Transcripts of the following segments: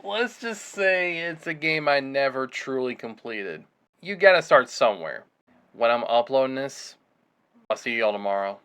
Let's just say it's a game I never truly completed. You gotta start somewhere. When I'm uploading this, I'll see y'all tomorrow.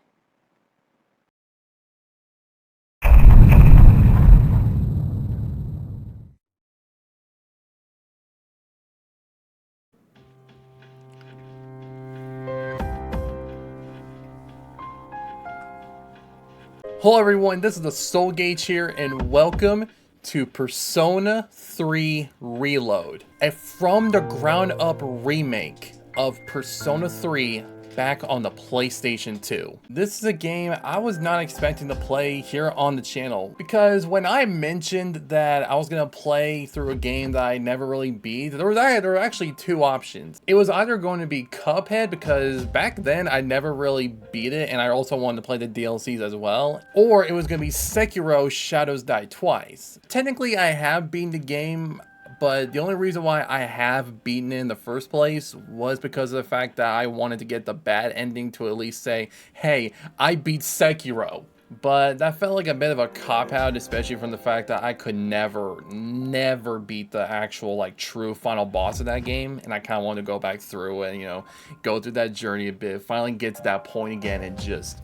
Hello everyone, this is the Soul Gauge here, and welcome to Persona 3 Reload, a from the ground up remake of Persona 3 back on the PlayStation 2. This is a game I was not expecting to play here on the channel, because when I mentioned that I was going to play through a game that I never really beat, there were actually two options. It was either going to be Cuphead, because back then I never really beat it and I also wanted to play the DLCs as well, or it was going to be Sekiro Shadows Die Twice. Technically I have beaten the game, but the only reason why I have beaten it in the first place was because of the fact that I wanted to get the bad ending to at least say, hey, I beat Sekiro. But that felt like a bit of a cop-out, especially from the fact that I could never beat the actual, like, true final boss of that game. And I kind of wanted to go back through and, you know, go through that journey a bit, finally get to that point again and just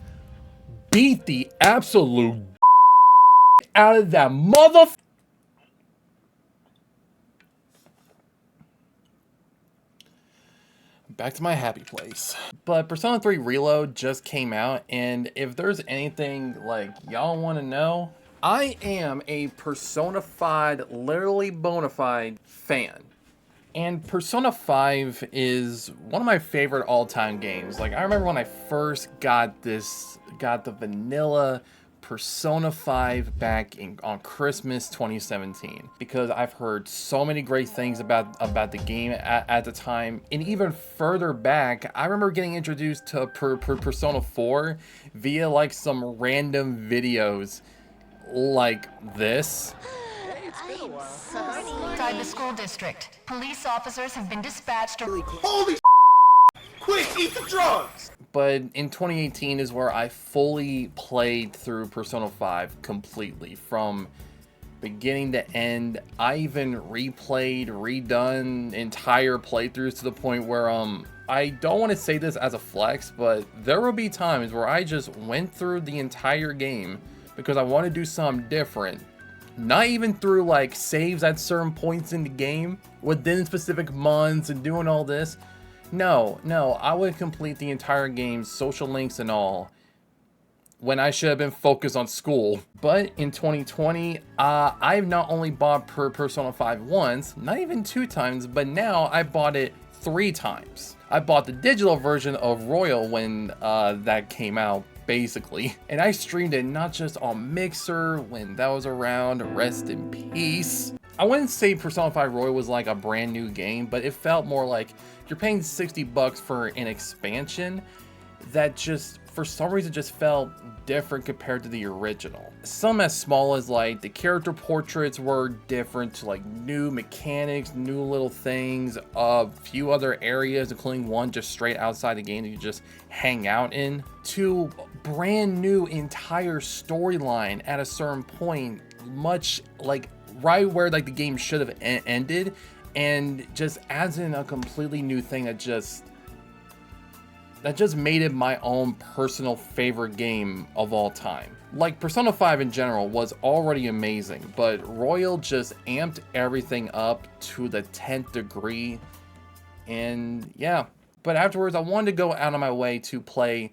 beat the absolute out of that mother. Back to my happy place. But Persona 3 Reload just came out, and if there's anything like y'all want to know, I am a Persona 5 literally bona fide fan. And Persona 5 is one of my favorite all-time games. Like, I remember when I first got the vanilla Persona 5 back on Christmas 2017, because I've heard so many great things about the game at the time. And even further back, I remember getting introduced to Persona 4 via like some random videos like this. Inside the school district, police officers have been dispatched to... Holy quick, eat the drugs! But in 2018 is where I fully played through Persona 5 completely, from beginning to end. I even redone entire playthroughs to the point where I don't want to say this as a flex, but there will be times where I just went through the entire game because I want to do something different. Not even through like saves at certain points in the game within specific months and doing all this. No, I would complete the entire game, social links and all, when I should have been focused on school. But in 2020, I've not only bought Persona 5 once, not even 2 times, but now I bought it 3 times. I bought the digital version of Royal when that came out, basically. And I streamed it not just on Mixer when that was around, rest in peace. I wouldn't say Persona 5 Royal was like a brand new game, but it felt more like you're paying $60 for an expansion that just, for some reason, just felt different compared to the original. Some as small as like the character portraits were different, like new mechanics, new little things, a few other areas, including one just straight outside the game that you just hang out in, to brand new entire storyline at a certain point, much like right where like the game should have ended, and just adds in a completely new thing that just made it my own personal favorite game of all time. Like, Persona 5 in general was already amazing, but Royal just amped everything up to the 10th degree, and yeah. But afterwards, I wanted to go out of my way to play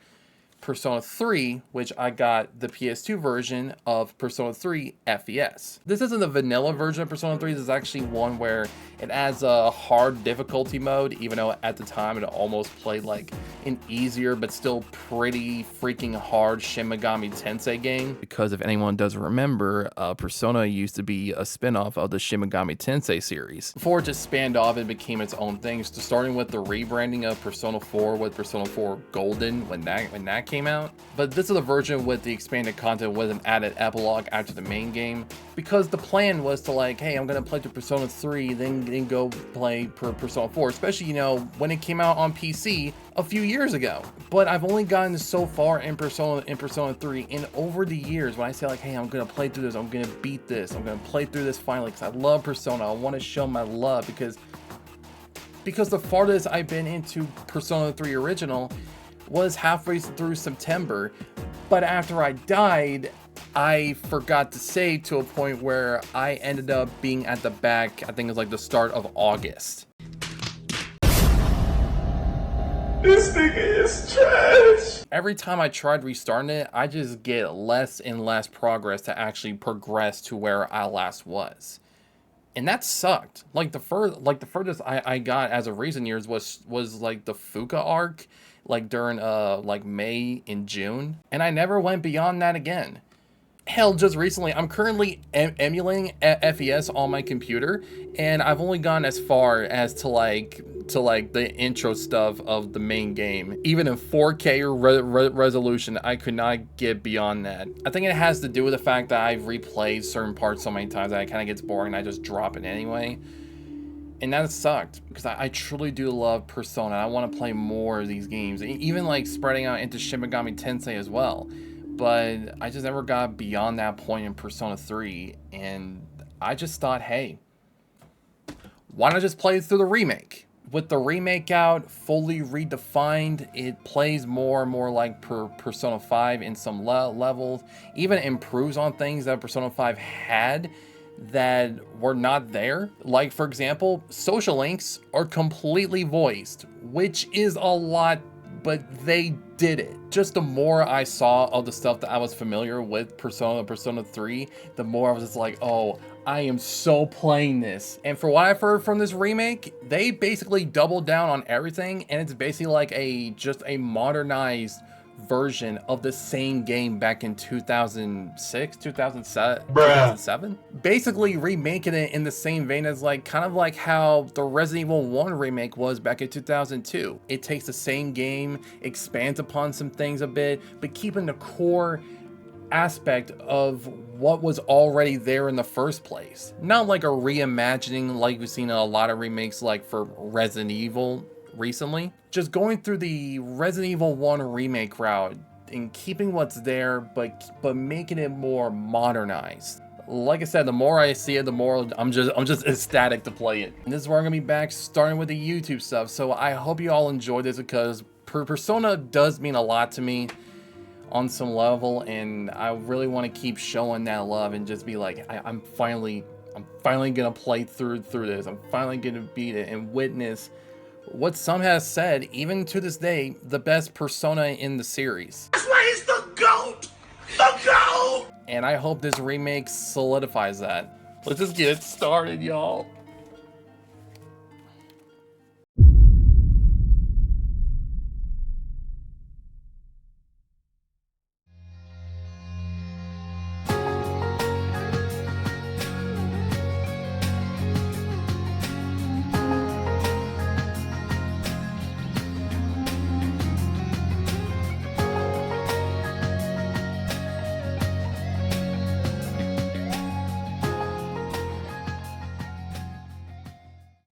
Persona 3, which I got the PS2 version of Persona 3 FES. This isn't the vanilla version of Persona 3, this is actually one where it adds a hard difficulty mode, even though at the time it almost played like an easier but still pretty freaking hard Shin Megami Tensei game. Because if anyone doesn't remember, Persona used to be a spin-off of the Shin Megami Tensei series, before it just spanned off and became its own thing, so starting with the rebranding of Persona 4 with Persona 4 Golden when that came came out. But this is a version with the expanded content with an added epilogue after the main game, because the plan was to like, hey, I'm gonna play through Persona 3, then go play Persona 4, especially, you know, when it came out on PC a few years ago. But I've only gotten so far in Persona 3, and over the years, when I say like, hey, I'm gonna play through this, I'm gonna beat this, I'm gonna play through this finally, because I love Persona, I want to show my love, because the farthest I've been into Persona 3 Original was halfway through September, but after I died, I forgot to save to a point where I ended up being at the back, I think it was like the start of August. This nigga is trash. Every time I tried restarting it, I just get less and less progress to actually progress to where I last was. And that sucked. Like the furthest I got as of recent years was like the Fuka arc, like during like May and June, and I never went beyond that again. Hell, just recently, I'm currently emulating FES on my computer, and I've only gone as far as to like the intro stuff of the main game. Even in 4K resolution, I could not get beyond that. I think it has to do with the fact that I've replayed certain parts so many times that it kind of gets boring and I just drop it anyway. And that sucked, because I truly do love Persona. I want to play more of these games, even like spreading out into Shin Megami Tensei as well. But I just never got beyond that point in Persona 3, and I just thought, hey, why not just play through the remake? With the remake out, fully redefined, it plays more and more like Persona 5 in some levels, even improves on things that Persona 5 had that were not there. Like, for example, social links are completely voiced, which is a lot, but they did it. Just the more I saw of the stuff that I was familiar with Persona 3, the more I was just like, oh, I am so playing this. And for what I've heard from this remake, they basically doubled down on everything, and it's basically like just a modernized version of the same game back in 2006, 2007. Basically remaking it in the same vein as like kind of like how the Resident Evil 1 remake was back in 2002. It takes the same game, expands upon some things a bit, but keeping the core aspect of what was already there in the first place. Not like a reimagining like we've seen in a lot of remakes like for Resident Evil recently. Just going through the Resident Evil 1 remake route and keeping what's there, but making it more modernized. Like I said, the more I see it, the more I'm just ecstatic to play it. And this is where I'm gonna be back, starting with the YouTube stuff. So I hope you all enjoyed this, because Persona does mean a lot to me on some level, and I really want to keep showing that love and just be like, I'm finally gonna play through this. I'm finally gonna beat it and witness what some has said, even to this day, the best Persona in the series. That's why he's the GOAT! The GOAT! And I hope this remake solidifies that. Let's just get it started, y'all.